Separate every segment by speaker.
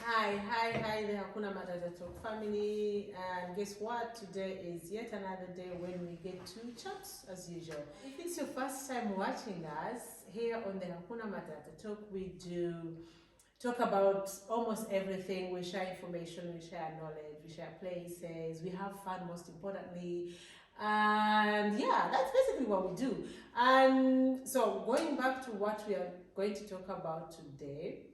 Speaker 1: Hi, the Hakuna Matata Talk family. And guess what? Today is yet another day when we get to chat as usual. If it's your first time watching us, here on the Hakuna Matata Talk, we do talk about almost everything. We share information, we share knowledge, we share places, we have fun most importantly. And yeah, that's basically what we do. And so going back to what we are going to talk about today,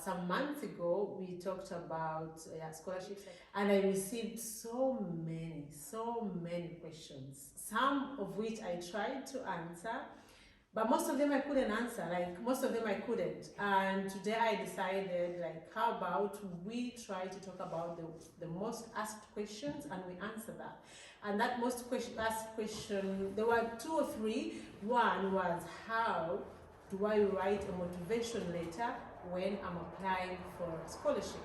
Speaker 1: some months ago we talked about scholarships, and I received so many questions, some of which I tried to answer, but most of them I couldn't answer. Like most of them I couldn't. And today I decided, like, how about we try to talk about the most asked questions and we answer that. And that asked question, there were two or three. One was, how do I write a motivation letter when I'm applying for a scholarship?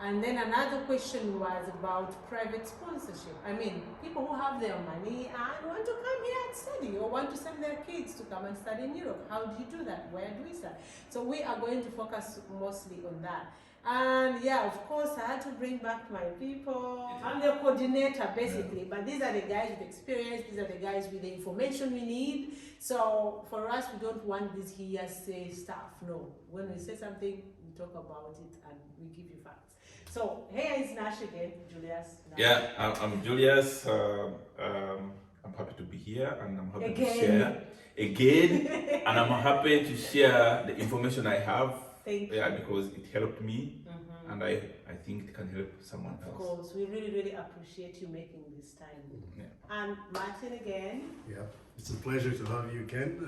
Speaker 1: And then another question was about private sponsorship. I mean, people who have their money and want to come here and study, or want to send their kids to come and study in Europe. How do you do that? Where do we start? So we are going to focus mostly on that. And yeah, of course, I had to bring back my people. I'm the coordinator, basically, but these are the guys with experience, these are the guys with the information we need. So for us, we don't want this hearsay stuff. No, when we say something, we talk about it and we give you facts. So here is Nash again, Julius. Nash.
Speaker 2: Yeah, I'm Julius. I'm happy to be here, and I'm happy to share again, and I'm happy to share the information I have.
Speaker 1: Thank you.
Speaker 2: Because it helped me, and I think it can help someone else.
Speaker 1: Of course, we really appreciate you making this time.
Speaker 2: Yeah.
Speaker 1: And Martin again.
Speaker 3: Yeah, it's a pleasure to have you, Ken.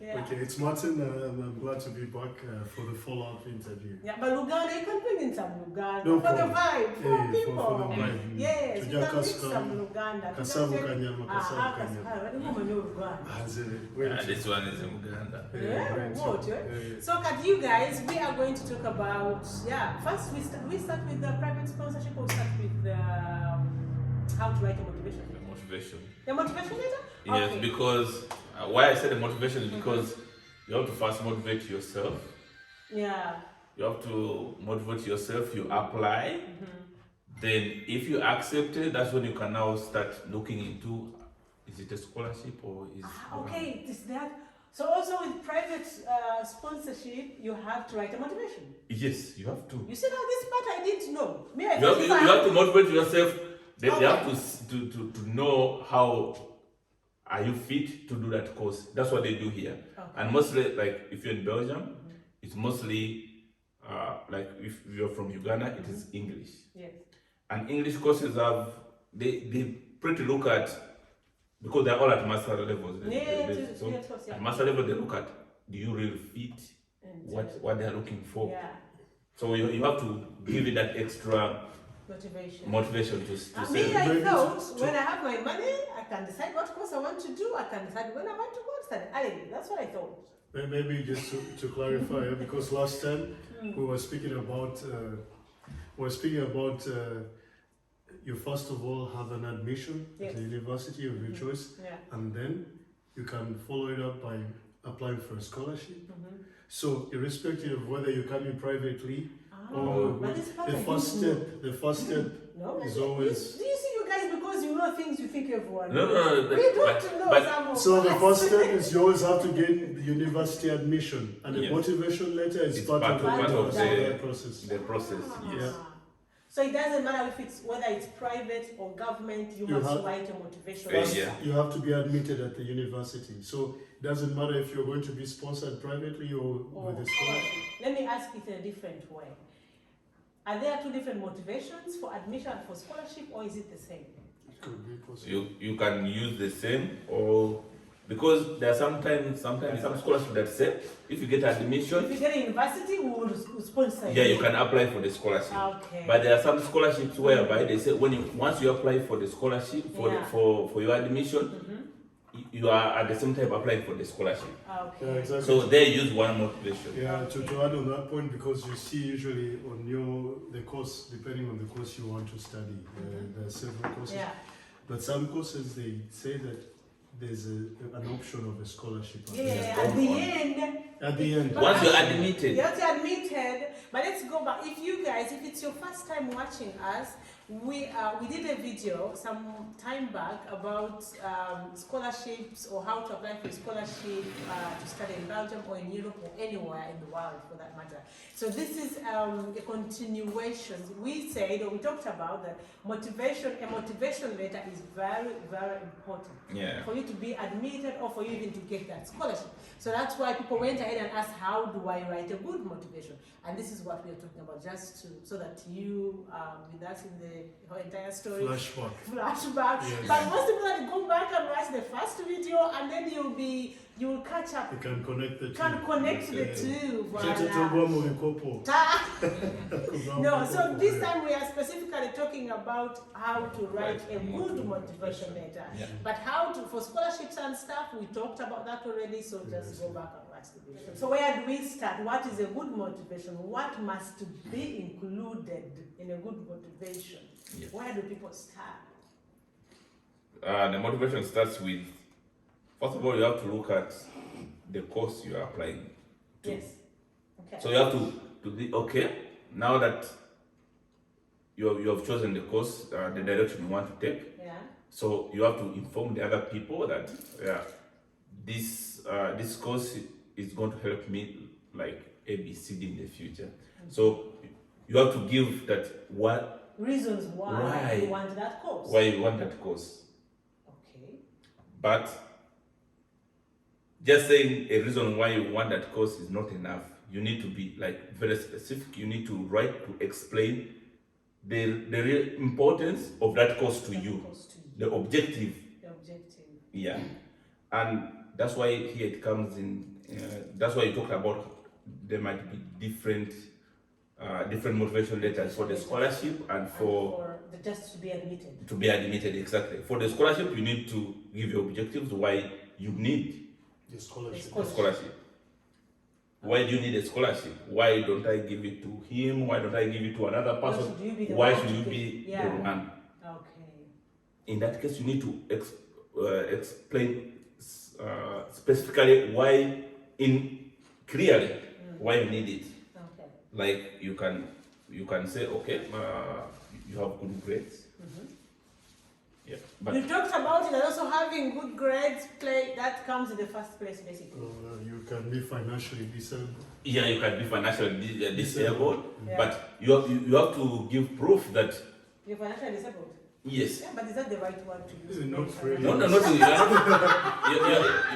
Speaker 3: Okay, it's Martin. I'm glad to be back for the follow-up interview.
Speaker 1: Yeah, but Luganda, you can bring in some Luganda
Speaker 3: No
Speaker 1: for
Speaker 3: problem.
Speaker 1: the vibe, for people.
Speaker 3: For the vibe.
Speaker 1: Yes, you can mix some Luganda.
Speaker 3: Kasavu Kanyama, Kasavu
Speaker 2: This one is in Uganda.
Speaker 1: So, can you guys, we are going to talk about, first we start with the private sponsorship, or start with how to write a motivation?
Speaker 2: The motivation.
Speaker 1: The motivation letter?
Speaker 2: Yes,
Speaker 1: Okay.
Speaker 2: because why I said the motivation is because you have to first motivate yourself.
Speaker 1: Yeah.
Speaker 2: You have to motivate yourself, you apply. Then if you accept it, that's when you can now start looking into, is it a scholarship or is
Speaker 1: okay, is that so? Also with private sponsorship, you have to write a motivation.
Speaker 2: Yes, you have to.
Speaker 1: You see, now this part I didn't know. Me, I
Speaker 2: You have to motivate yourself. They have to know how are you fit to do that course. That's what they do here. Okay. And mostly, like if you're in Belgium, it's mostly like if you're from Uganda, it is English.
Speaker 1: Yes. And
Speaker 2: English courses have they pretty look at, because they're all at master levels. At master level, they look at, do you really fit what they're looking for?
Speaker 1: Yeah.
Speaker 2: So you have to give it that extra motivation to say.
Speaker 1: I thought when I have my money, I can decide what course I want to do. I can decide when I want to go and study. That's what I thought.
Speaker 3: Maybe just to clarify, because last time we were speaking about you first of all have an admission at the university of your choice, and then you can follow it up by applying for a scholarship. So irrespective of whether you come in privately or the first step is always.
Speaker 1: Do you see you guys, because you know things you think everyone
Speaker 2: No.
Speaker 1: We don't know.
Speaker 3: So the first step is you always have to get the university admission, and the motivation letter is part of the process.
Speaker 2: The process, yes.
Speaker 1: So it doesn't matter if it's whether it's private or government, you have to write a motivation.
Speaker 3: You have to be admitted at the university. So it doesn't matter if you're going to be sponsored privately or with a scholarship.
Speaker 1: Let me ask it in a different way. Are there two different motivations for admission and for scholarship, or is it the same?
Speaker 3: It could be possible.
Speaker 2: You can use the same, or because there are sometimes some scholarships that say if you get admission,
Speaker 1: if you get a university, we will sponsor you.
Speaker 2: Yeah, you can apply for the scholarship.
Speaker 1: Okay.
Speaker 2: But there are some scholarships whereby they say once you apply for the scholarship for your admission, you are at the same time applying for the scholarship.
Speaker 1: Okay.
Speaker 3: Yeah, exactly.
Speaker 2: So they use one motivation.
Speaker 3: Yeah, to add on that point, because you see usually on the course, depending on the course you want to study, there are several courses.
Speaker 1: Yeah.
Speaker 3: But some courses, they say that there's an option of a scholarship.
Speaker 1: At the end.
Speaker 3: At the end.
Speaker 2: Once you're admitted.
Speaker 1: Once you're admitted. But let's go back. If you guys, if it's your first time watching us, we did a video some time back about scholarships or how to apply for a scholarship to study in Belgium or in Europe or anywhere in the world for that matter. So this is a continuation. We said, or we talked about that a motivation letter is very, very important for you to be admitted or for you even to get that scholarship. So that's why people went ahead and asked, how do I write a good motivation? And this is what we are talking about, just so that you, with us in the entire story. Flashback. Yes. But most people that go back and watch the first video, and then you will catch up.
Speaker 3: You can connect the two.
Speaker 1: No, so this time we are specifically talking about how to write a good motivation letter.
Speaker 2: Yeah.
Speaker 1: But how to, for scholarships and stuff, we talked about that already, so just go back and watch the video. So where do we start? What is a good motivation? What must be included in a good motivation?
Speaker 2: Yes.
Speaker 1: Where do people start?
Speaker 2: The motivation starts with, first of all, you have to look at the course you are applying to.
Speaker 1: Yes. Okay.
Speaker 2: So you have to be, okay, now that you have chosen the course, the direction you want to take.
Speaker 1: Yeah.
Speaker 2: So you have to inform the other people that this course is going to help me like ABCD in the future. Mm-hmm. So you have to give that what
Speaker 1: reasons why you want that course.
Speaker 2: Why you want that course.
Speaker 1: Okay.
Speaker 2: But just saying a reason why you want that course is not enough. You need to be like very specific. You need to write to explain the real importance of that course to you. The objective.
Speaker 1: The objective.
Speaker 2: Yeah. And that's why here it comes in, that's why you talk about there might be different motivation letters for the scholarship and for
Speaker 1: the just to be admitted.
Speaker 2: To be admitted, exactly. For the scholarship, you need to give your objectives why you need
Speaker 3: the scholarship.
Speaker 2: Why do you need a scholarship? Why don't I give it to him? Why don't I give it to another person? Why should you be the one?
Speaker 1: Okay.
Speaker 2: In that case, you need to explain specifically why, clearly why you need it.
Speaker 1: Okay.
Speaker 2: Like you can say, okay, you have good grades.
Speaker 1: Mm-hmm.
Speaker 2: Yeah, but
Speaker 1: you talked about it, and also having good grades that comes in the first place, basically.
Speaker 3: You can be financially disabled.
Speaker 2: Yeah, you can be financially disabled, but you have to give proof that
Speaker 1: you're financially disabled.
Speaker 2: Yes.
Speaker 1: Yeah, but is that the right word to use?
Speaker 3: Not really.
Speaker 2: No,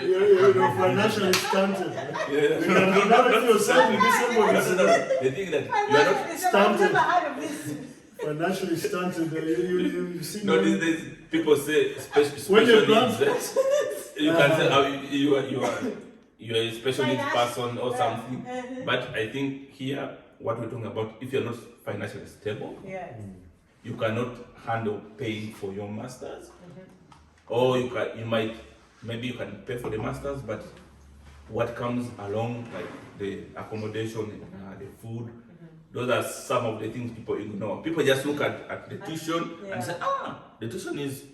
Speaker 3: you're financially stunted. Not if you're self-disabled.
Speaker 2: The thing that you are not
Speaker 1: stunted. I've never heard of this.
Speaker 3: Financially stunted. You see.
Speaker 2: No, these people say special
Speaker 3: when you
Speaker 2: needs. You can say you are a special needs person or something. But I think here what we're talking about, if you're not financially stable, you cannot handle paying for your masters, or maybe you can pay for the masters, but what comes along, like the accommodation, the food, those are some of the things people ignore. People just look at the tuition and say, the tuition is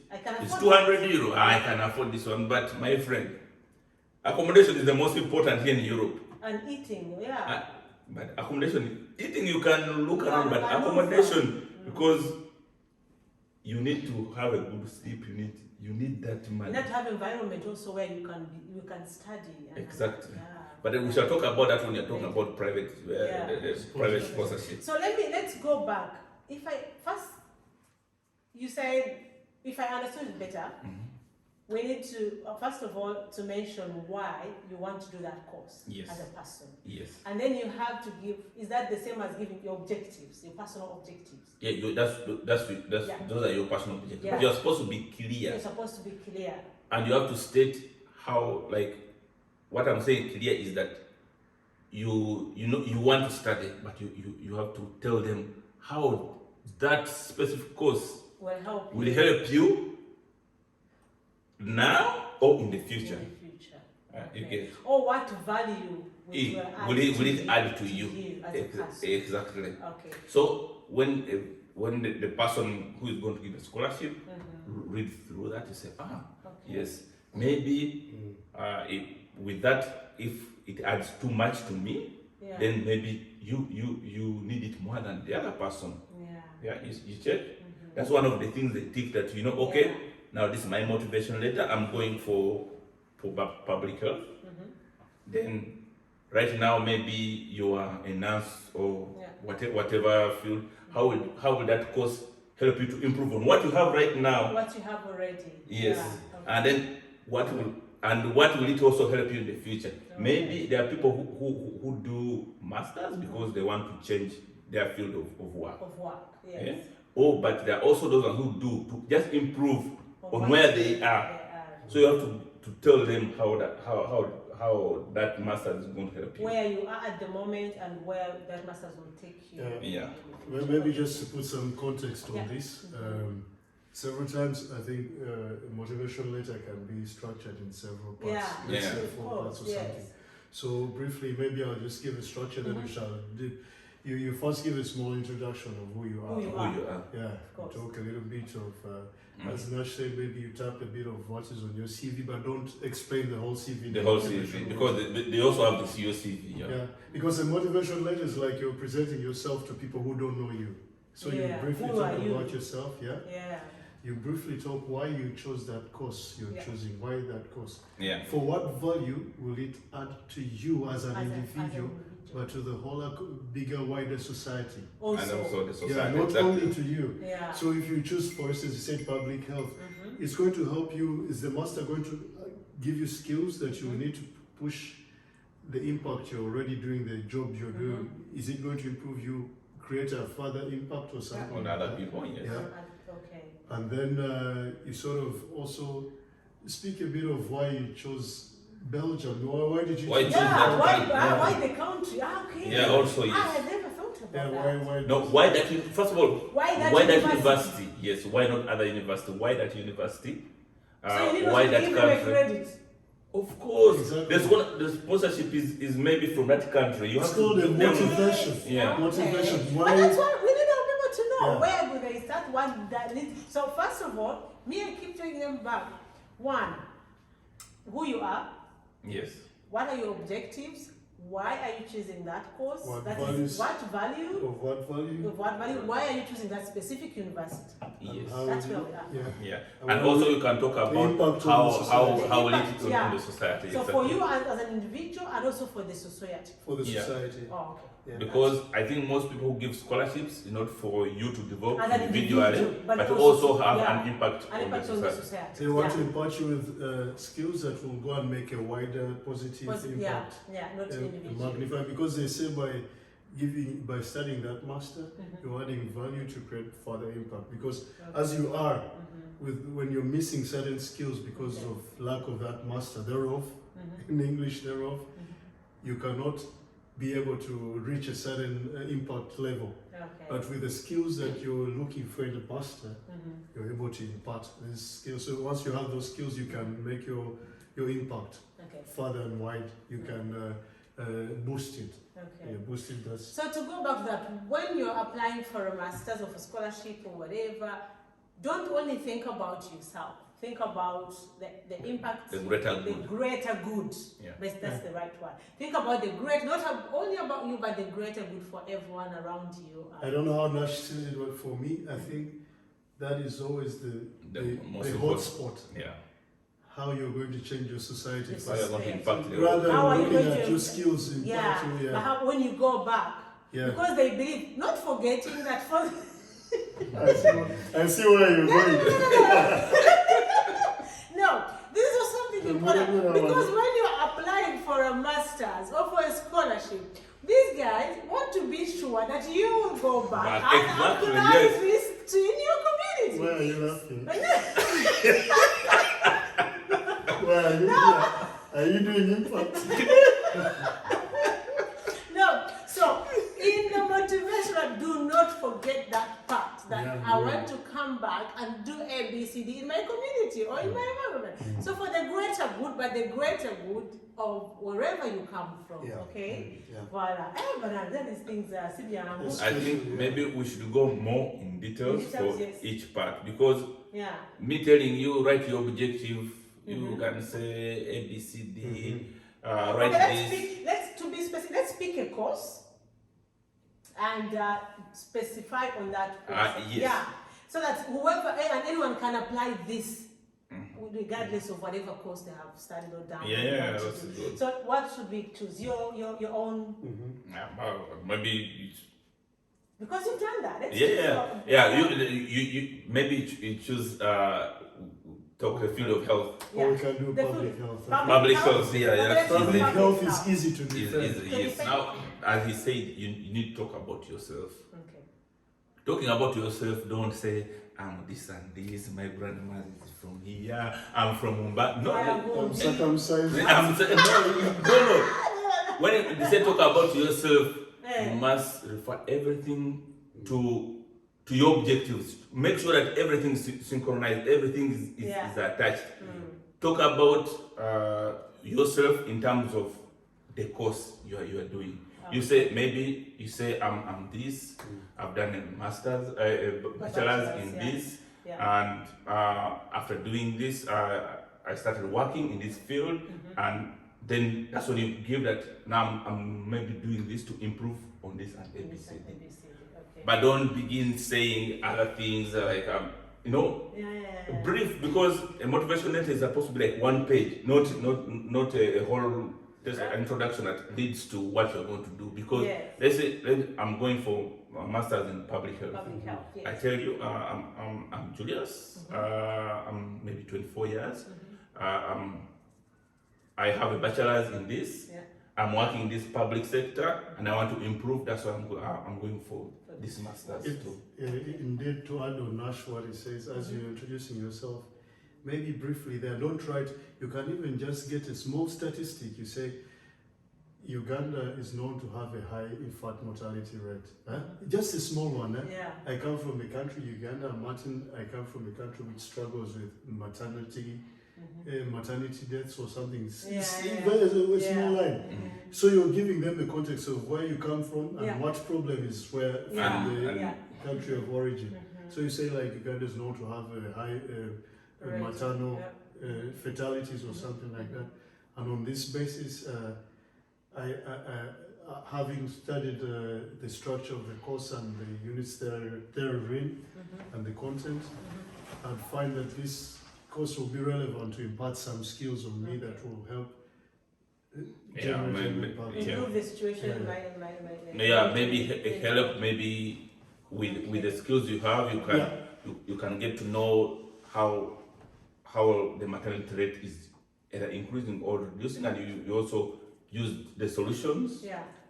Speaker 2: 200 euro. I can afford this one. But my friend, accommodation is the most important here in Europe.
Speaker 1: And eating,
Speaker 2: but accommodation, eating you can look around, but accommodation, because you need to have a good sleep, you need that money.
Speaker 1: You need to have environment also where you can study.
Speaker 2: Exactly. But then we shall talk about that when you're talking about private private sponsorship.
Speaker 1: So let's go back. You said, if I understood it better, we need to first of all to mention why you want to do that course as a person.
Speaker 2: Yes.
Speaker 1: And then you have to give. Is that the same as giving your objectives, your personal objectives?
Speaker 2: Yeah, those are your personal objectives. Yeah. But you're supposed to be clear.
Speaker 1: You're supposed to be clear.
Speaker 2: And you have to state how, like, what I'm saying clear is that you want to study, but you have to tell them how that specific course will help you now or in the future.
Speaker 1: In the future.
Speaker 2: Okay.
Speaker 1: Or what value will it
Speaker 2: add to you
Speaker 1: as a person?
Speaker 2: Exactly.
Speaker 1: Okay.
Speaker 2: So when the person who is going to give a scholarship read through that, you say, yes, maybe with that, if it adds too much to me, then maybe you need it more than the other person. You check. That's one of the things they think, that okay, now this is my motivation letter, I'm going for public health. Then right now maybe you are a nurse or whatever field. How will that course help you to improve on what you have right now?
Speaker 1: What you have already.
Speaker 2: Yes. And then what will it also help you in the future? Maybe there are people who do masters because they want to change their field of work.
Speaker 1: Yes.
Speaker 2: Yeah? Oh, but there are also those who do to just improve on where they are. So you have to tell them how that master is going to help you.
Speaker 1: Where you are at the moment and where that master will take you.
Speaker 3: Well, maybe just to put some context on this. Several times, I think a motivation letter can be structured in several parts. Let's say 4 parts or something. So briefly, maybe I'll just give a structure that we shall do. You first give a small introduction of who you are. Yeah, talk a little bit of, as Nash said, maybe you tap a bit of what is on your CV, but don't explain the whole CV.
Speaker 2: The whole CV, because they also have the CV.
Speaker 3: Yeah, because a motivation letter is like you're presenting yourself to people who don't know you. So you briefly talk about yourself, you briefly talk why you chose that course you're choosing, why that course. For what value will it add to you as an individual, but to the whole bigger, wider society.
Speaker 2: And also the society.
Speaker 3: Not only to you. So if you choose, for instance, you said public health, it's going to help you. Is the master going to give you skills that you need to push the impact you're already doing, the job you're doing? Is it going to improve you, create a further impact or something?
Speaker 2: On other people, yes.
Speaker 3: And then you sort of also speak a bit of why you chose Belgium. Why did you choose that?
Speaker 1: Why the country?
Speaker 2: Also yes.
Speaker 1: I never thought about that.
Speaker 2: Why that? First of all,
Speaker 1: why that
Speaker 2: university? Yes. Why not other university? Why that university?
Speaker 1: So you need
Speaker 2: why
Speaker 1: to
Speaker 2: that
Speaker 1: give them a
Speaker 2: country?
Speaker 1: credit.
Speaker 2: Of course.
Speaker 3: Exactly.
Speaker 2: The sponsorship is maybe from that country. You
Speaker 3: it's
Speaker 2: have
Speaker 3: called
Speaker 2: to
Speaker 3: a motivation.
Speaker 2: Motivation.
Speaker 3: Why?
Speaker 1: But that's what we need our people to know. Where do they start? What that needs? So first of all, I keep taking them back. One, who you are.
Speaker 2: Yes.
Speaker 1: What are your objectives? Why are you choosing that course?
Speaker 3: What
Speaker 1: what
Speaker 3: value?
Speaker 1: Of what value? Why are you choosing that specific university?
Speaker 2: Yes.
Speaker 1: That's where we are.
Speaker 2: And also you can talk about how will it on the society.
Speaker 1: So for you as an individual and also for the society.
Speaker 3: For the society.
Speaker 1: Oh, okay.
Speaker 2: Because I think most people who give scholarships is not for you to develop
Speaker 1: as
Speaker 2: individually, but also have an impact on the society.
Speaker 3: They want to impart you with skills that will go and make a wider positive impact.
Speaker 1: Not individual.
Speaker 3: Magnify, because they say by studying that master, you're adding value to create further impact. Because as you are, when you're missing certain skills because of lack of that master thereof, in English thereof, you cannot be able to reach a certain impact level. But with the skills that you're looking for in the master, you're able to impart these skills. So once you have those skills, you can make your impact further and wide. You can boost it. Boost it.
Speaker 1: So to go back to that, when you're applying for a master's or a scholarship or whatever, don't only think about yourself. Think about the impact,
Speaker 2: the greater
Speaker 1: good. That's the right one. Think about the great, not only about you, but the greater good for everyone around you.
Speaker 3: I don't know how Nash says it, but for me, I think that is always the hot spot. How you're going to change your society. Rather than looking at your skills in
Speaker 1: when you go back. Because they believe, not forgetting that for
Speaker 3: I see where you're going.
Speaker 1: No, this is something important. Because when you're applying for a master's or for a scholarship, these guys want to be sure that you will go back and apply this in your community.
Speaker 3: Why are you laughing? Are you doing impact?
Speaker 1: No, so in the motivation, do not forget that part. That I want to come back and do A, B, C, D in my community or in my environment. So for the greater good, but the greater good of wherever you come from. Okay? Voilà. But then these things are
Speaker 2: I think maybe we should go more in details for each part, because me telling you write your objective, You can say A, B, C, D.
Speaker 1: Okay,
Speaker 2: Write
Speaker 1: let's
Speaker 2: this.
Speaker 1: pick, to be specific, let's pick a course and specify on that course.
Speaker 2: Yes.
Speaker 1: Yeah, so that whoever and anyone can apply this regardless of whatever course they have studied or done.
Speaker 2: Yeah, that's good.
Speaker 1: So what should we choose? Your own?
Speaker 2: Maybe.
Speaker 1: Because you've done that. Let's
Speaker 2: You maybe you choose talk the field of health.
Speaker 3: Or we can do public health.
Speaker 2: Public health, that's
Speaker 3: Public
Speaker 2: easy.
Speaker 3: health is easy to defend.
Speaker 2: Yes. Now, as he said, you need to talk about yourself.
Speaker 1: Okay.
Speaker 2: Talking about yourself, don't say, I'm this and this, my grandma is from here, I'm from Mumbai. No,
Speaker 3: I'm circumcised.
Speaker 2: No. When they say talk about yourself, you must refer everything to your objectives. Make sure that everything is synchronized, everything is attached. Talk about yourself in terms of the course you are doing. You say I'm this. I've done a master's, a bachelor's in this, and after doing this, I started working in this field, and then that's when you give that. Now I'm maybe doing this to improve on this and ABCD. Okay. But don't begin saying other things like brief, because a motivation letter is supposed to be like 1 page, not a whole. Just an introduction that leads to what you're going to do. Because let's say I'm going for a master's in public health. I tell you, I'm Julius. I'm maybe 24 years. I have a bachelor's in this. I'm working in this public sector, and I want to improve. That's why I'm going for this master's too.
Speaker 3: Indeed, to add on Nash what he says, as you're introducing yourself, maybe briefly there, don't try it. You can even just get a small statistic. You say, Uganda is known to have a high infant mortality rate. Just a small one. I come from a country, Uganda, Martin, I come from a country which struggles with maternity deaths or something. It's a very small line. So you're giving them the context of where you come from and what problem is where from the country of origin. So you say like Uganda is known to have a high maternal fatalities or something like that. And on this basis, I having studied the structure of the course and the units therein and the content, I'd find that this course will be relevant to impart some skills on me that will help
Speaker 1: improve the situation.
Speaker 2: Maybe help maybe with the skills you have, you can get to know how the maternity rate is either increasing or reducing, and you also use the solutions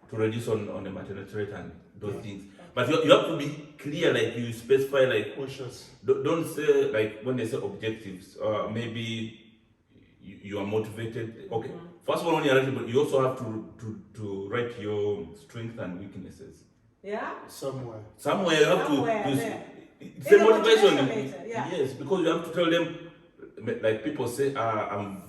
Speaker 2: to reduce on the maternity rate and those things. But you have to be clear, like you specify, like don't say like when they say objectives. Maybe you are motivated. Okay, first of all, when you're writing, but you also have to write your strengths and weaknesses. Somewhere you have to. It's a motivation. Yes, because you have to tell them. Like people say, I'm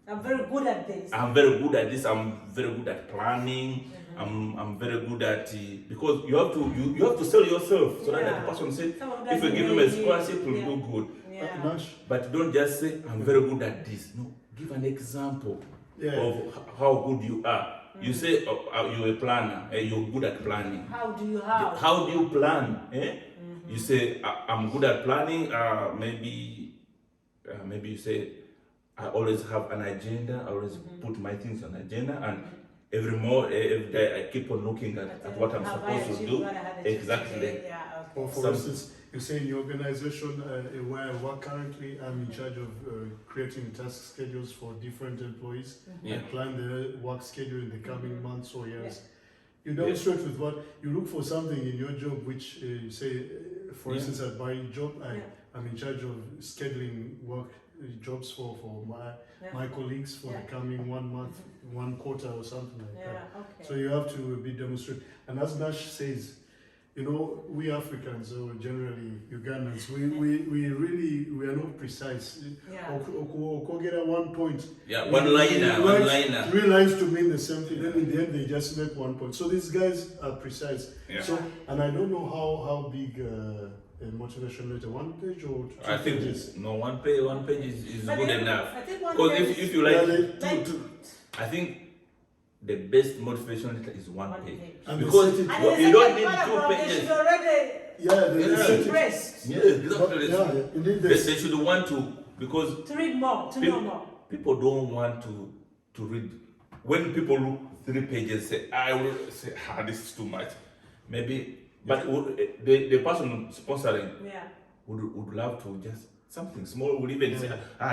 Speaker 2: very good at this. I'm very good at this. I'm very good at planning. I'm very good at because you have to sell yourself so that the person says, if you give him a scholarship, will do good. But don't just say I'm very good at this. No, give an example of how good you are. You say you're a planner. You're good at planning. How do you plan? You say I'm good at planning. Maybe you say, I always have an agenda, I always put my things on agenda, and every day I keep on looking at what I'm supposed to do. Exactly.
Speaker 3: Or for instance, you say in your organization where I work currently, I'm in charge of creating task schedules for different employees and plan the work schedule in the coming months or years. You demonstrate with what you look for something in your job, which you say, for instance, at my job, I'm in charge of scheduling work jobs for my colleagues for the coming 1 month, 1 quarter or something like that. So you have to be demonstrated. And as Nash says, we Africans or generally Ugandans, we are not precise. Get at 1 point.
Speaker 2: One liner.
Speaker 3: 3 lines to mean the same thing. Then in the end they just make 1 point. So these guys are precise. So and I don't know how big a motivation letter? 1 page or 2
Speaker 2: I think
Speaker 3: pages?
Speaker 2: no, one page is
Speaker 1: But
Speaker 2: good
Speaker 1: then,
Speaker 2: enough.
Speaker 1: I think one
Speaker 2: Because
Speaker 1: page
Speaker 2: if you like,
Speaker 3: Really?
Speaker 2: I think the best motivation letter is one page.
Speaker 3: And they
Speaker 2: Because
Speaker 3: set it-
Speaker 1: And
Speaker 2: you
Speaker 1: the
Speaker 2: don't
Speaker 1: second
Speaker 2: need 2
Speaker 1: paragraph, they
Speaker 2: pages.
Speaker 1: should already
Speaker 3: Yeah, they
Speaker 2: Yeah.
Speaker 3: set it.
Speaker 1: impressed
Speaker 2: Yes,
Speaker 3: But,
Speaker 2: exactly.
Speaker 3: yeah, you need
Speaker 2: They
Speaker 3: this.
Speaker 2: should want to, because
Speaker 1: to read more, to know
Speaker 2: people,
Speaker 1: more.
Speaker 2: people don't want to read. When people look 3 pages, say, I will say, this is too much. Maybe, but the person sponsoring
Speaker 1: Yeah.
Speaker 2: would love to just something small, would even say,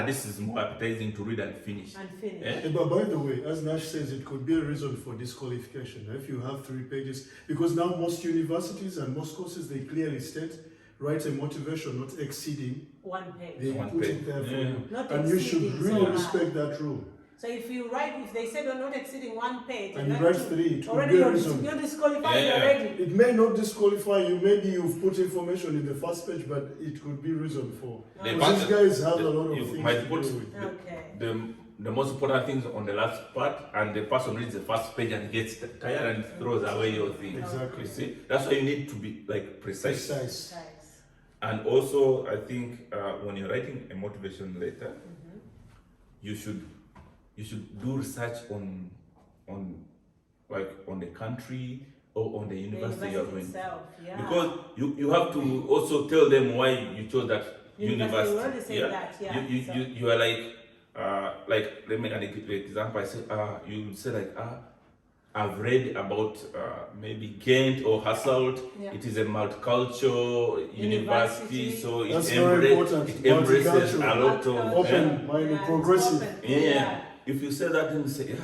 Speaker 2: this is more appetizing to read and finish.
Speaker 1: And finish.
Speaker 2: Eh?
Speaker 3: But by the way, as Nash says, it could be a reason for disqualification if you have 3 pages. Because now most universities and most courses, they clearly state, write a motivation not exceeding.
Speaker 1: 1 page.
Speaker 3: They
Speaker 2: One
Speaker 3: put
Speaker 2: page.
Speaker 3: it there for
Speaker 2: Yeah.
Speaker 3: you.
Speaker 1: Not
Speaker 3: And you should
Speaker 1: exceeding,
Speaker 3: really
Speaker 1: so
Speaker 3: respect that rule.
Speaker 1: So if you write, if they said not exceeding 1 page,
Speaker 3: And you
Speaker 1: then
Speaker 3: write
Speaker 1: to-
Speaker 3: 3, it could
Speaker 1: already
Speaker 3: be a
Speaker 1: you're,
Speaker 3: reason.
Speaker 1: you're disqualified
Speaker 2: Yeah.
Speaker 1: already.
Speaker 3: It may not disqualify you. Maybe you've put information in the first page, but it could be reason for.
Speaker 2: The
Speaker 3: Because these
Speaker 2: part-
Speaker 3: guys have a lot of
Speaker 2: you
Speaker 3: things
Speaker 2: might
Speaker 3: to
Speaker 2: put
Speaker 3: deal with.
Speaker 1: Okay.
Speaker 2: the most important things on the last part, and the person reads the first page and gets tired and throws away your thing.
Speaker 3: Exactly.
Speaker 2: You see, that's why you need to be like precise.
Speaker 3: Precise.
Speaker 1: Nice.
Speaker 2: And also, I think when you're writing a motivation letter, you should do research on like on the country or on the
Speaker 1: The
Speaker 2: university you're going.
Speaker 1: itself, yeah.
Speaker 2: Because you have to also tell them why you chose that university.
Speaker 1: We already said that, yeah.
Speaker 2: You are like let me give you an example. I say you say like I've read about maybe Ghent or Hasselt.
Speaker 1: Yeah.
Speaker 2: It is a multicultural university, so
Speaker 3: That's very important.
Speaker 2: it embraces a
Speaker 3: Multicultural.
Speaker 2: lot of
Speaker 3: Open-minded,
Speaker 1: it's
Speaker 3: progressive.
Speaker 1: open.
Speaker 2: yeah. If you say that, then you say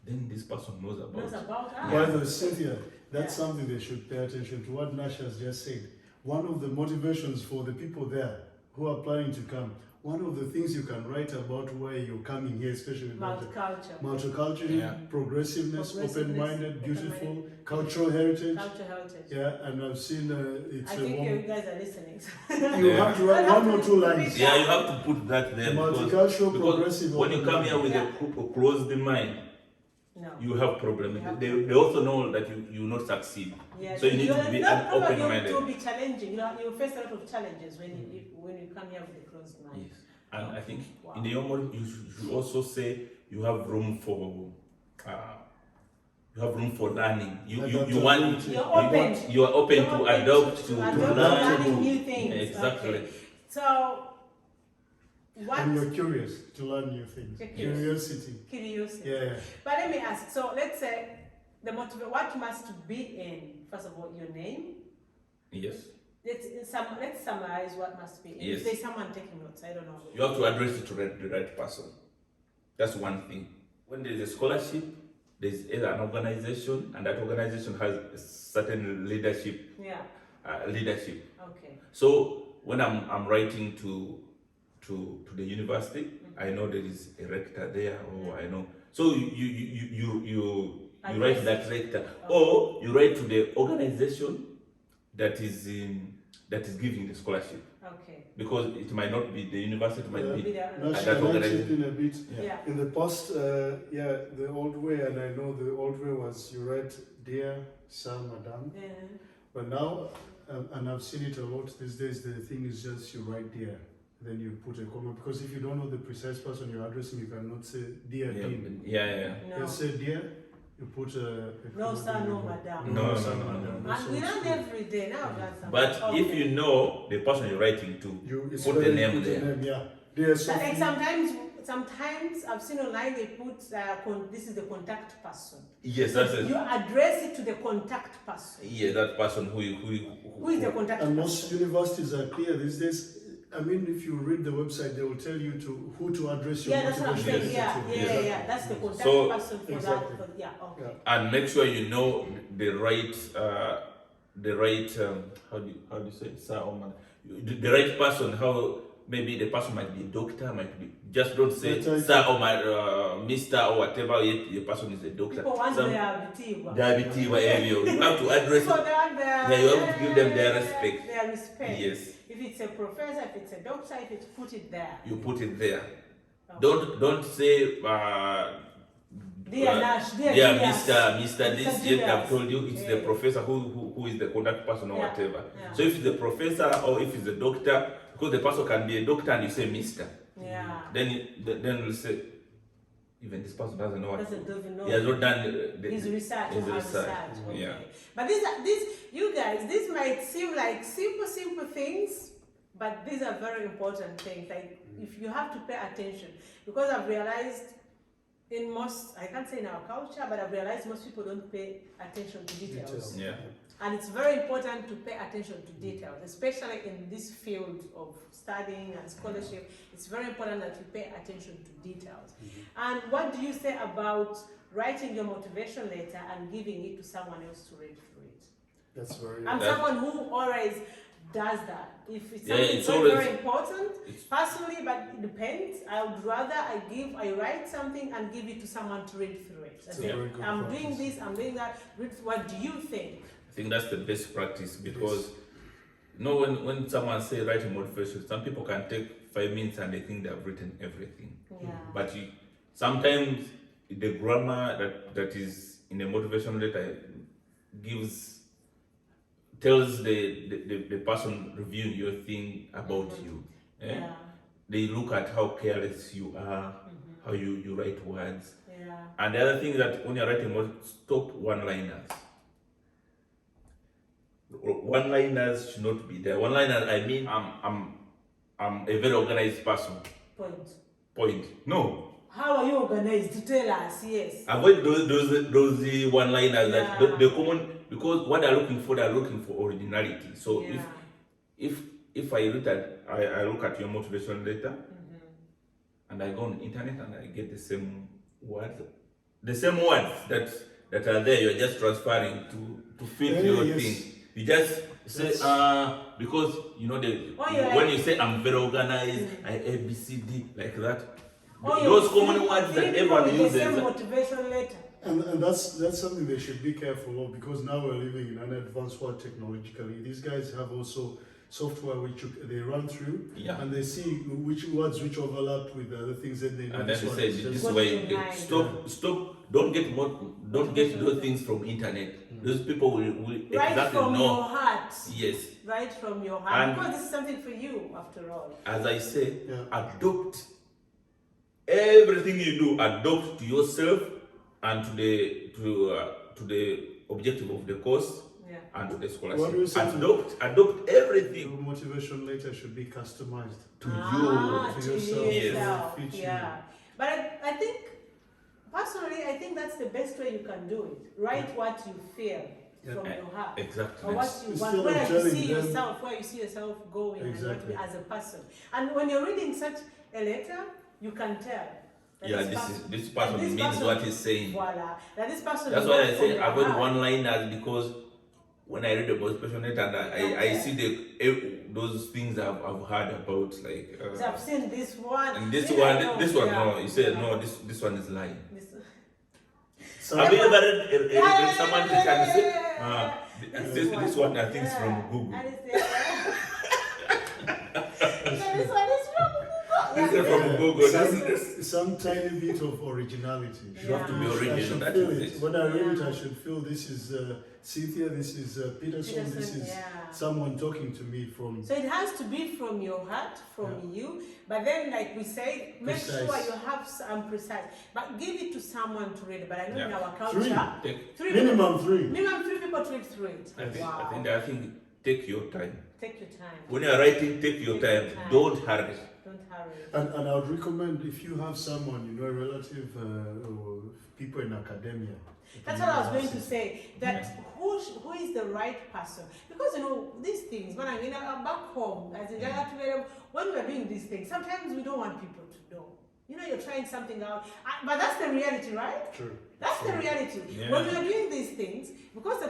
Speaker 2: then this person knows about
Speaker 1: Knows
Speaker 2: it.
Speaker 1: about us.
Speaker 3: By the way, Cynthia, that's
Speaker 1: Yeah.
Speaker 3: something they should pay attention to. What Nash has just said. One of the motivations for the people there who are planning to come, one of the things you can write about why you're coming here, especially about the
Speaker 1: Multicultural.
Speaker 3: multicultural,
Speaker 2: Yeah.
Speaker 3: progressiveness,
Speaker 1: Progressiveness,
Speaker 3: open-minded, beautiful,
Speaker 1: open-minded.
Speaker 3: cultural heritage.
Speaker 1: Culture heritage.
Speaker 3: Yeah, and I've seen it's
Speaker 1: I
Speaker 3: a
Speaker 1: think you
Speaker 3: woman.
Speaker 1: guys are listening.
Speaker 3: You
Speaker 2: Yeah.
Speaker 3: have to write 1 or 2 lines.
Speaker 2: Yeah, you have to put that there
Speaker 3: Multicultural,
Speaker 2: because
Speaker 3: progressive.
Speaker 2: when you come here with
Speaker 1: Yeah.
Speaker 2: a closed mind,
Speaker 1: No.
Speaker 2: you have problem.
Speaker 1: You have
Speaker 2: They also know that you will not succeed.
Speaker 1: Yeah,
Speaker 2: So you need to be open-minded.
Speaker 1: It will be challenging. You face a lot of challenges when you come here with a closed mind.
Speaker 2: Yes. And I think
Speaker 1: Wow.
Speaker 2: in the Yomo, you should also say you have room for learning. You want
Speaker 1: You're open.
Speaker 2: you are open
Speaker 1: You're
Speaker 2: to
Speaker 1: open
Speaker 2: adopt to
Speaker 1: adopt
Speaker 2: learn.
Speaker 1: learning new things.
Speaker 2: Yeah, exactly.
Speaker 1: Okay. So, what
Speaker 3: And you're curious to learn new things.
Speaker 1: You're curious.
Speaker 3: Curiosity.
Speaker 1: curiosity?
Speaker 3: Yeah.
Speaker 1: But let me ask. So let's say what must be in, first of all, your name.
Speaker 2: Yes.
Speaker 1: Let's summarize what must be in.
Speaker 2: Yes.
Speaker 1: If there's someone taking notes, I don't know.
Speaker 2: You have to address it to the right person. That's one thing. When there's a scholarship, there's either an organization, and that organization has a certain leadership.
Speaker 1: Yeah.
Speaker 2: Okay.
Speaker 1: Okay.
Speaker 2: So when I'm writing to the university, I know there is a rector there, or I know. So you write to that rector, or you write to the organization that is giving the scholarship,
Speaker 1: Okay.
Speaker 2: because it might not be the university, it might
Speaker 3: Yeah.
Speaker 2: be
Speaker 1: Be there.
Speaker 3: Nash,
Speaker 2: that
Speaker 3: can I
Speaker 2: organization.
Speaker 3: chip in a bit?
Speaker 1: Yeah.
Speaker 3: In the past, the old way, and I know the old way was you write dear sir, madam,
Speaker 1: Yeah.
Speaker 3: but now, and I've seen it a lot these days, the thing is just you write dear, then you put a comma, because if you don't know the precise person you're addressing, you cannot say dear Dean.
Speaker 2: Yeah.
Speaker 1: No.
Speaker 3: You say dear, you put a
Speaker 1: No
Speaker 3: comma,
Speaker 1: sir,
Speaker 3: then
Speaker 1: no
Speaker 3: you go.
Speaker 1: madam.
Speaker 2: No,
Speaker 3: sir,
Speaker 2: no.
Speaker 3: madam.
Speaker 1: And we learn every day now. That's something.
Speaker 2: But
Speaker 1: Okay.
Speaker 2: if you know the person you're writing to,
Speaker 3: It's
Speaker 2: put the
Speaker 3: better
Speaker 2: name
Speaker 3: put the
Speaker 2: there.
Speaker 3: name, yeah. Dear
Speaker 1: So, like
Speaker 3: Sophie.
Speaker 1: sometimes I've seen online they put this is the contact person.
Speaker 2: yes, that's it.
Speaker 1: You address it to the contact person.
Speaker 2: Yeah, that person who
Speaker 1: Who is the contact
Speaker 3: And
Speaker 1: person?
Speaker 3: most universities are clear these days. I mean, if you read the website, they will tell you to who to address your
Speaker 1: Yeah, that's what I'm
Speaker 3: motivation
Speaker 1: saying.
Speaker 3: letter
Speaker 1: Yeah,
Speaker 3: to.
Speaker 1: yeah, yeah. That's the contact
Speaker 2: So-
Speaker 1: person for
Speaker 3: Exactly.
Speaker 1: that. Yeah, okay.
Speaker 3: Yeah.
Speaker 2: and make sure you know the right how do you say it, sir or man, the right person. How maybe the person might be a doctor, might be just don't say
Speaker 3: That's right.
Speaker 2: sir or my mister or whatever. Yet the person is a doctor.
Speaker 1: People want
Speaker 2: Some
Speaker 1: their vitiba.
Speaker 2: diabetes, whatever. You have to address
Speaker 1: So
Speaker 2: it.
Speaker 1: they want their,
Speaker 2: Yeah, you have to give them their respect.
Speaker 1: Their respect.
Speaker 2: Yes,
Speaker 1: If it's a professor, if it's a doctor, if it's put it there.
Speaker 2: you put it there.
Speaker 1: Okay.
Speaker 2: Don't say
Speaker 1: Dear Nash, dear
Speaker 2: yeah,
Speaker 1: Julius.
Speaker 2: Mr. This,
Speaker 1: Julius.
Speaker 2: yet I've told you it's the professor who is the contact person or whatever. So if it's the professor or if it's the doctor, because the person can be a doctor and you say Mr. Then we'll say, even this person doesn't know what he has not done
Speaker 1: his research. Okay.
Speaker 2: Yeah.
Speaker 1: But these you guys, these might seem like simple things, but these are very important things. Like if you have to pay attention, because I've realized in most, I can't say in our culture, but I've realized most people don't pay attention to details.
Speaker 2: Yeah.
Speaker 1: And it's very important to pay attention to details, especially in this field of studying and scholarship. It's very important that you pay attention to details. And what do you say about writing your motivation letter and giving it to someone else to read through it?
Speaker 3: That's very.
Speaker 1: I'm someone who always does that. If it's
Speaker 2: it's
Speaker 1: something
Speaker 2: always,
Speaker 1: very important, personally, but it depends. I would rather I write something and give it to someone to read through it. I say, I'm doing this, I'm doing that. What do you think?
Speaker 2: I think that's the best practice, because you know, when someone say write a motivation, some people can take 5 minutes and they think they have written everything. But sometimes the grammar that is in a motivation letter tells the person reviewing your thing about you. They look at how careless you are, how you write words. And the other thing is that when you're writing, stop one-liners. One-liners should not be there. One-liners, I mean, I'm a very organized person. Point. No.
Speaker 1: How are you organized? Tell us. Yes.
Speaker 2: Avoid those one-liners that the common, because what they're looking for originality. So if I look at your motivation letter, and I go on the internet and I get the same words that are there, you're just transferring to fit your thing. You just say, because you know when you say I'm very organized, I A B C D like that. Those common words that everyone uses.
Speaker 1: Motivation letter.
Speaker 3: And that's something they should be careful of, because now we're living in an advanced world technologically. These guys have also software which they run through, and they see which words which overlap with the other things that they know.
Speaker 2: And then they say this way, stop, don't get those things from internet. Those people will exactly
Speaker 1: from
Speaker 2: know.
Speaker 1: Your heart.
Speaker 2: Yes.
Speaker 1: Right from your heart. Because this is something for you, after all.
Speaker 2: As I say, adopt everything you do. Adopt to yourself and to the objective of the course and to the scholarship. Adopt everything.
Speaker 3: Your motivation letter should be customized
Speaker 2: to you,
Speaker 3: to yourself.
Speaker 1: Yes. But I think, personally, I think that's the best way you can do it. Write what you feel from your heart.
Speaker 2: Exactly.
Speaker 1: Or what you want, where you see yourself going as a person. And when you're reading such a letter, you can tell.
Speaker 2: This person means what he's saying.
Speaker 1: Voila. That's
Speaker 2: why I say avoid one-liners, because when I read the motivation letter and I see those things I've heard about, like
Speaker 1: so I've seen this one.
Speaker 2: And this one, no. You said no. This one is lying.
Speaker 3: So
Speaker 2: have you ever read someone can say this one I think is from Google.
Speaker 1: This one is from Google.
Speaker 2: This is from Google.
Speaker 3: Some tiny bit of originality.
Speaker 2: You have to be original. That is it.
Speaker 3: When I read it, I should feel this is Cynthia, this is Peterson, this is someone talking to me from.
Speaker 1: So it has to be from your heart, from you. But then, like we say, make sure you have some precise. But give it to someone to read. But I know in our culture,
Speaker 3: minimum three
Speaker 1: people to read through it.
Speaker 2: I think take your time.
Speaker 1: Take your time.
Speaker 2: When you are writing, take your time. Don't hurry.
Speaker 3: And I would recommend, if you have someone, a relative or people in academia.
Speaker 1: That's what I was going to say, that who is the right person? Because, these things, when I'm back home, as a when we're doing these things, sometimes we don't want people to know. You're trying something out, but that's the reality, right?
Speaker 3: True.
Speaker 1: That's the reality.
Speaker 2: Yeah.
Speaker 1: When we're doing these things, because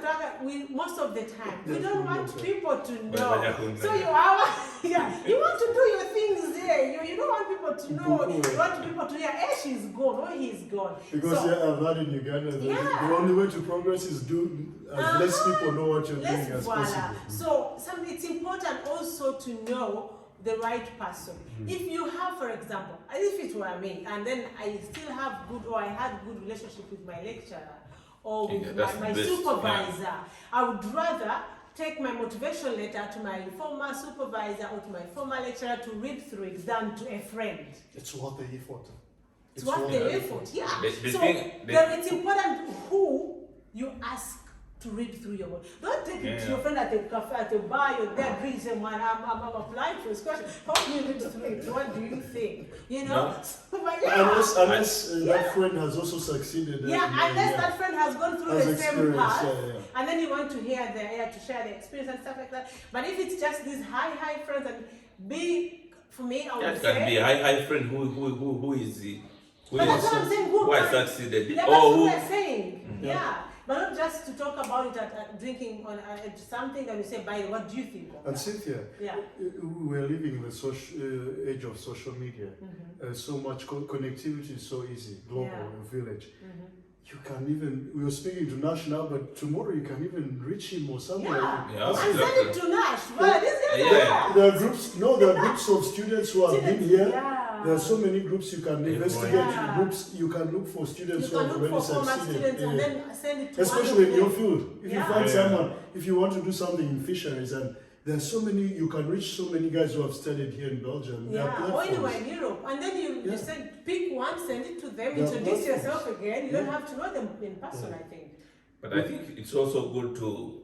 Speaker 1: most of the time, we don't want people to know. So you want to do your things there. You don't want people to know. You want people to hear, she's gone, or he's gone.
Speaker 3: Because I've heard in Uganda, the only way to progress is do as less people know what you're doing as possible.
Speaker 1: So it's important also to know the right person. If you have, for example, if it were me, and then I still have good, or I had good relationship with my lecturer, or with my supervisor, I would rather take my motivation letter to my former supervisor or to my former lecturer to read through it than to a friend.
Speaker 3: It's worth the effort.
Speaker 1: It's worth the effort, yeah. So it's important who you ask to read through your book. Don't take it to your friend at the cafe, at the bar, you're there drinking, man, I'm applying for a scholarship. Help me read through it. What do you think? You know?
Speaker 3: Unless that friend has also succeeded.
Speaker 1: Unless that friend has gone through the same path, and then you want to hear to share the experience and stuff like that. But if it's just these high friends, and for me, I would say...
Speaker 2: That can be a high friend who is...
Speaker 1: But that's what I'm saying.
Speaker 2: Who has succeeded?
Speaker 1: That's what we're saying. Yeah. But not just to talk about it at drinking on something and you say, by the way, what do you think of
Speaker 3: And
Speaker 1: that?
Speaker 3: Cynthia, we're living in the age of social media. So much connectivity is so easy, global, village. You can even, we were speaking to Nash now, but tomorrow you can even reach him or somewhere.
Speaker 1: And send it to Nash. Well, this guy
Speaker 3: there are groups of students who have been here. There are so many groups you can investigate. Groups you can look for students who have already succeeded.
Speaker 1: And then send it to
Speaker 3: especially in your field. If you find someone, if you want to do something in fisheries, and there are so many, you can reach so many guys who have studied here in Belgium.
Speaker 1: Or anywhere in Europe. And then you pick one, send it to them, introduce yourself again. You don't have to know them in person, I think.
Speaker 2: But I think it's also good to,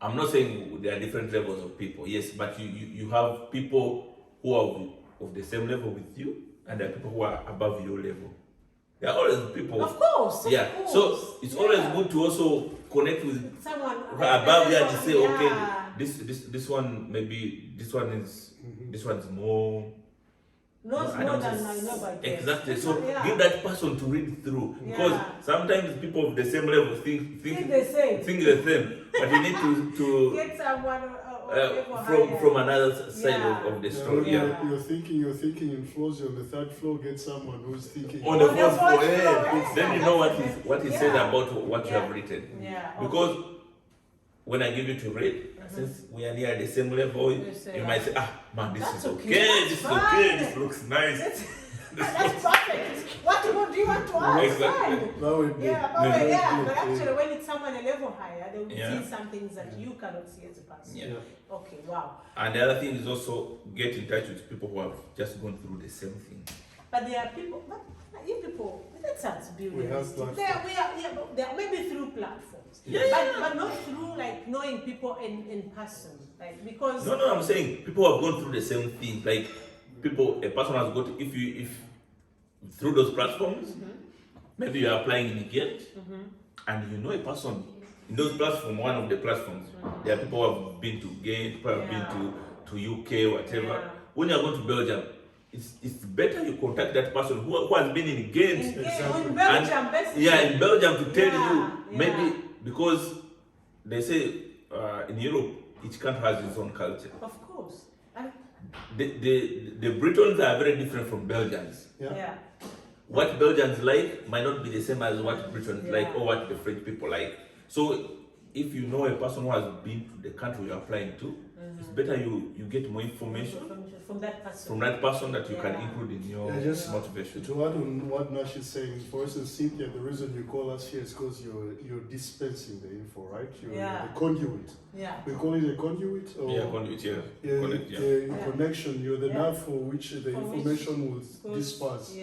Speaker 2: I'm not saying there are different levels of people, yes, but you have people who are of the same level with you, and there are people who are above your level. There are always people.
Speaker 1: Of course.
Speaker 2: So it's always good to also connect with someone above you and say, okay, this one maybe this one's more.
Speaker 1: Not more than I know by
Speaker 2: exactly. So give that person to read through, because sometimes people of the same level think the same, but you need to
Speaker 1: get someone.
Speaker 2: From another side of the story.
Speaker 3: You're thinking in floors. On the third floor, get someone who's thinking
Speaker 2: on the fourth floor. Then you know what he said about what you have written. Because when I give you to read, since we are near the same level, you might say, man, this is okay. This is okay. This looks nice.
Speaker 1: That's perfect. What more do you want to ask?
Speaker 2: Exactly.
Speaker 1: But actually, when it's someone a level higher, they will see some things that you cannot see as a person. Okay, wow.
Speaker 2: And the other thing is also get in touch with people who have just gone through the same thing.
Speaker 1: But there are people, that sounds beautiful. They are maybe through platforms. But not through like knowing people in person. Like because
Speaker 2: No, I'm saying people have gone through the same thing. Like a person has got, if through those platforms, maybe you are applying in Ghent, and you know a person in those platforms, one of the platforms, there are people who have been to Ghent, people who have been to UK, whatever. When you are going to Belgium, it's better you contact that person who has been in Ghent.
Speaker 1: In Belgium,
Speaker 2: in Belgium, to tell you, maybe, because they say in Europe, each country has its own culture.
Speaker 1: Of course.
Speaker 2: The Britons are very different from Belgians. What Belgians like might not be the same as what Britons like or what the French people like. So if you know a person who has been to the country you're applying to, it's better you get more information
Speaker 1: from that person
Speaker 2: that you can include in your motivation.
Speaker 3: To add on what Nash is saying, for instance, Cynthia, the reason you call us here is because you're dispensing the info, right? You're the conduit. We call it a conduit? Or
Speaker 2: conduit,
Speaker 3: connection. You're the nav for which the information will disperse.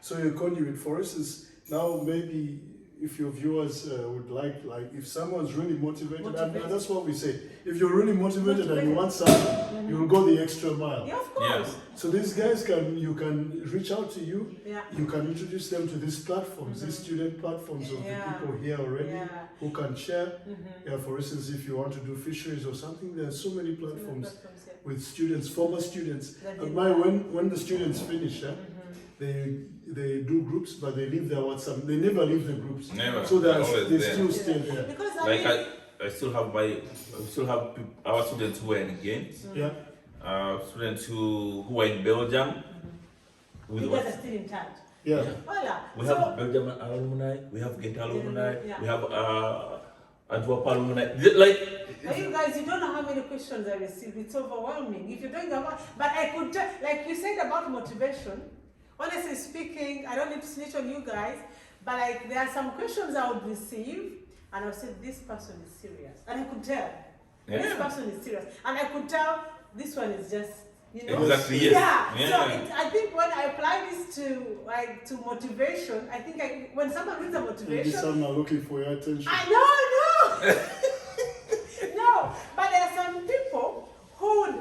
Speaker 3: So your conduit, for instance, now maybe if your viewers would like if someone's really motivated, and that's what we say. If you're really motivated and you want something, you will go the extra mile.
Speaker 1: Yeah, of course.
Speaker 3: So these guys you can reach out to you. You can introduce them to these platforms, these student platforms of the people here already who can share. For instance, if you want to do fisheries or something, there are so many platforms with students, former students. When the students finish, they do groups, but they leave their WhatsApp. They never leave the groups.
Speaker 2: Never.
Speaker 3: So they still stay there.
Speaker 1: Because
Speaker 2: I still have our students who are in Ghent. Students who are in Belgium.
Speaker 1: You guys are still in touch.
Speaker 3: Yeah.
Speaker 1: Voila.
Speaker 2: We have Belgium alumni. We have Ghent alumni. We have Like,
Speaker 1: You guys, you don't know how many questions I received. It's overwhelming. If you're doing about, but I could tell, like you said about motivation. Honestly speaking, I don't need to snitch on you guys, but like there are some questions I would receive, and I would say this person is serious, and I could tell this person is serious, and I could tell this one is just.
Speaker 2: Exactly. Yes.
Speaker 1: Yeah. So I think when I apply this to motivation, I think when someone reads a motivation,
Speaker 3: some are looking for your attention.
Speaker 1: I know. No, but there are some people who would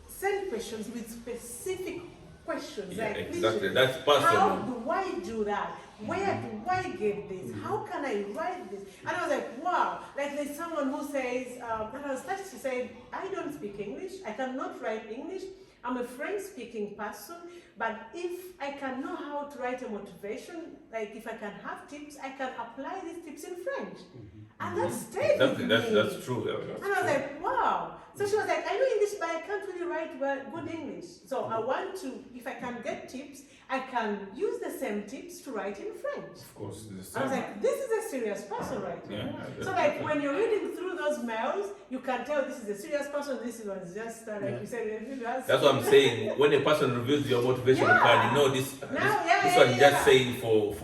Speaker 1: send questions with specific questions.
Speaker 2: Yeah,
Speaker 1: like
Speaker 2: exactly. That's personal.
Speaker 1: How do I do that? Where do I get this? How can I write this? And I was like, wow. Like there's someone who says, and I was touched to say, I don't speak English. I cannot write English. I'm a French-speaking person, but if I can know how to write a motivation, like if I can have tips, I can apply these tips in French. And that stayed with me.
Speaker 2: That's true.
Speaker 1: And I was like, wow. So she was like, I know English, but I can't really write good English. So I want to, if I can get tips, I can use the same tips to write in French.
Speaker 2: Of course.
Speaker 1: I was like, this is a serious person right here.
Speaker 2: Yeah,
Speaker 1: So like when you're reading through those mails, you can tell this is a serious person, this one is just like you said.
Speaker 2: That's what I'm saying. When a person reveals your motivation card, you know this one just saying for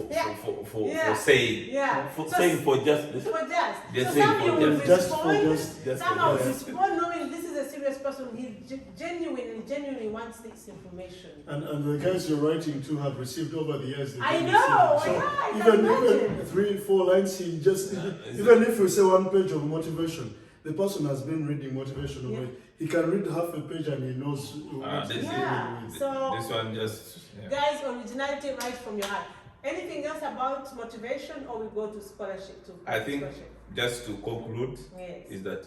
Speaker 2: saying.
Speaker 1: Yeah.
Speaker 2: Saying for just this.
Speaker 1: For just.
Speaker 2: Just
Speaker 1: So some
Speaker 2: saying
Speaker 1: you
Speaker 2: for
Speaker 1: will
Speaker 2: just.
Speaker 1: respond, some will respond knowing this is a serious person, he genuinely wants this information.
Speaker 3: And the guys you're writing to have received over the years.
Speaker 1: I know,
Speaker 3: so
Speaker 1: I can
Speaker 3: even
Speaker 1: imagine.
Speaker 3: 3-4 lines, he just even if we say one page of motivation, the person has been reading motivation already. He can read half a page and he knows what he's dealing with.
Speaker 1: So
Speaker 2: this one just
Speaker 1: guys, originality right from your heart. Anything else about motivation, or we go to scholarship too?
Speaker 2: I think just to conclude is that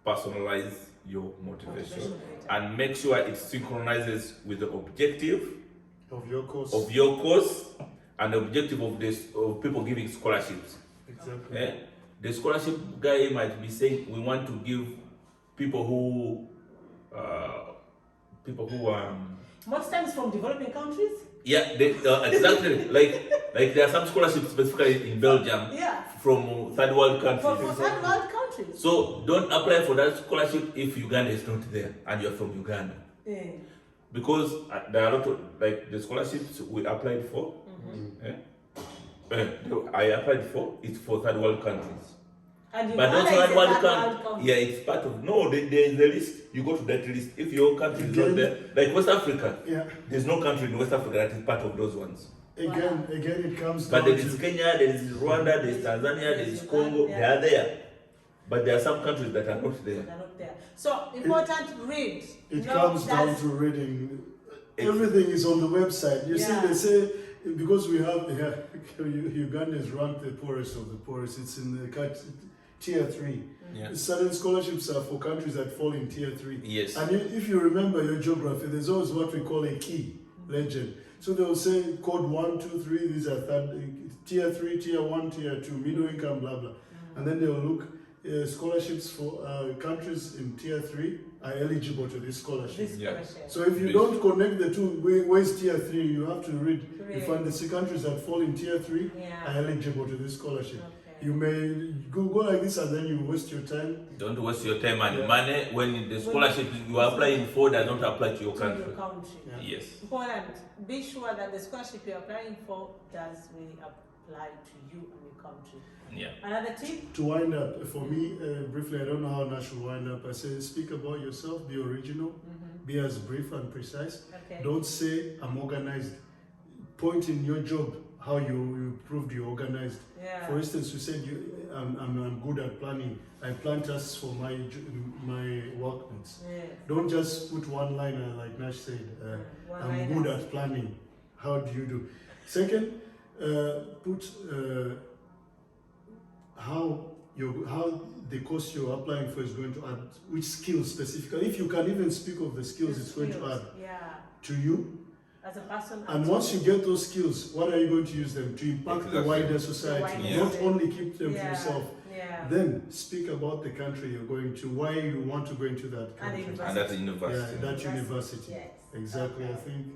Speaker 2: personalize your motivation and make sure it synchronizes with the objective
Speaker 3: of your
Speaker 2: course and the objective of people giving scholarships.
Speaker 3: Exactly.
Speaker 2: The scholarship guy might be saying we want to give people who
Speaker 1: most times from developing countries.
Speaker 2: Yeah, exactly. like there are some scholarships specifically in Belgium from third world countries.
Speaker 1: For third world countries.
Speaker 2: So don't apply for that scholarship if Uganda is not there and you're from Uganda. Because there are a lot of like the scholarships we applied for. I applied for it's for third world countries.
Speaker 1: And
Speaker 2: but those third world countries, it's part of there is a list. You go to that list. If your country is not there, like West Africa, there's no country in West Africa that is part of those ones.
Speaker 3: Again, it comes.
Speaker 2: But there is Kenya, there is Rwanda, there is Tanzania, there is Congo. They are there, but there are some countries that are not there.
Speaker 1: They're not there. So important, read.
Speaker 3: It comes down to reading. Everything is on the website. You see, they say because we have Uganda is ranked the poorest of the poorest. It's in the tier 3. Certain scholarships are for countries that fall in tier 3.
Speaker 2: Yes.
Speaker 3: And if you remember your geography, there's always what we call a key legend. So they will say code 1, 2, 3. These are tier 3, tier 1, tier 2, middle income, blah blah. And then they will look. Scholarships for countries in tier 3 are eligible to this scholarship. So if you don't connect the two, where's tier 3? You have to read. You find the countries that fall in tier 3 are eligible to this scholarship. You may go like this and then you waste your time.
Speaker 2: Don't waste your time and money when the scholarship you are applying for does not apply to your country. Yes.
Speaker 1: Important. Be sure that the scholarship you're applying for does really apply to you and your country. Another tip?
Speaker 3: To wind up, for me, briefly, I don't know how Nash will wind up. I say, speak about yourself, be original, be as brief and precise. Don't say, I'm organized. Point in your job how you proved you're organized. For instance, you said I'm good at planning. I plan tasks for my workmates. Don't just put one liner like Nash said, I'm good at planning. How do you do? Second, put how the course you're applying for is going to add, which skills specifically. If you can even speak of the skills it's going to add to you.
Speaker 1: As a person.
Speaker 3: And once you get those skills, what are you going to use them to impact the wider society? Not only keep them to yourself. Then speak about the country you're going to, why you want to go into that country.
Speaker 2: And that university.
Speaker 3: That university. Exactly, I think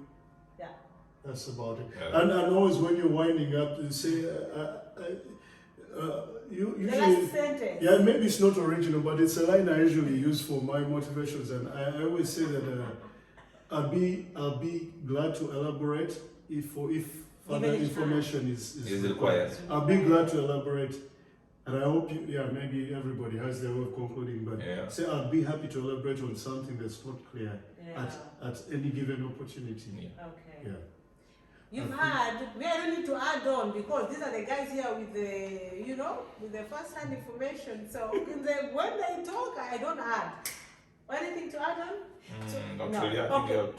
Speaker 3: that's about it.
Speaker 2: Yeah.
Speaker 3: And always when you're winding up, you say, You
Speaker 1: The
Speaker 3: usually,
Speaker 1: last sentence.
Speaker 3: yeah, maybe it's not original, but it's a line I usually use for my motivations, and I always say that I'll be glad to elaborate if further
Speaker 1: Given
Speaker 3: information is
Speaker 2: required.
Speaker 3: I'll be glad to elaborate, and I hope maybe everybody has their way of concluding, but say I'll be happy to elaborate on something that's not clear at any given opportunity.
Speaker 1: Okay.
Speaker 3: Yeah.
Speaker 1: You've had, I don't need to add on because these are the guys here with the, with the first-hand information. So when they talk, I don't add. Anything to add on?
Speaker 2: Not really. I think you have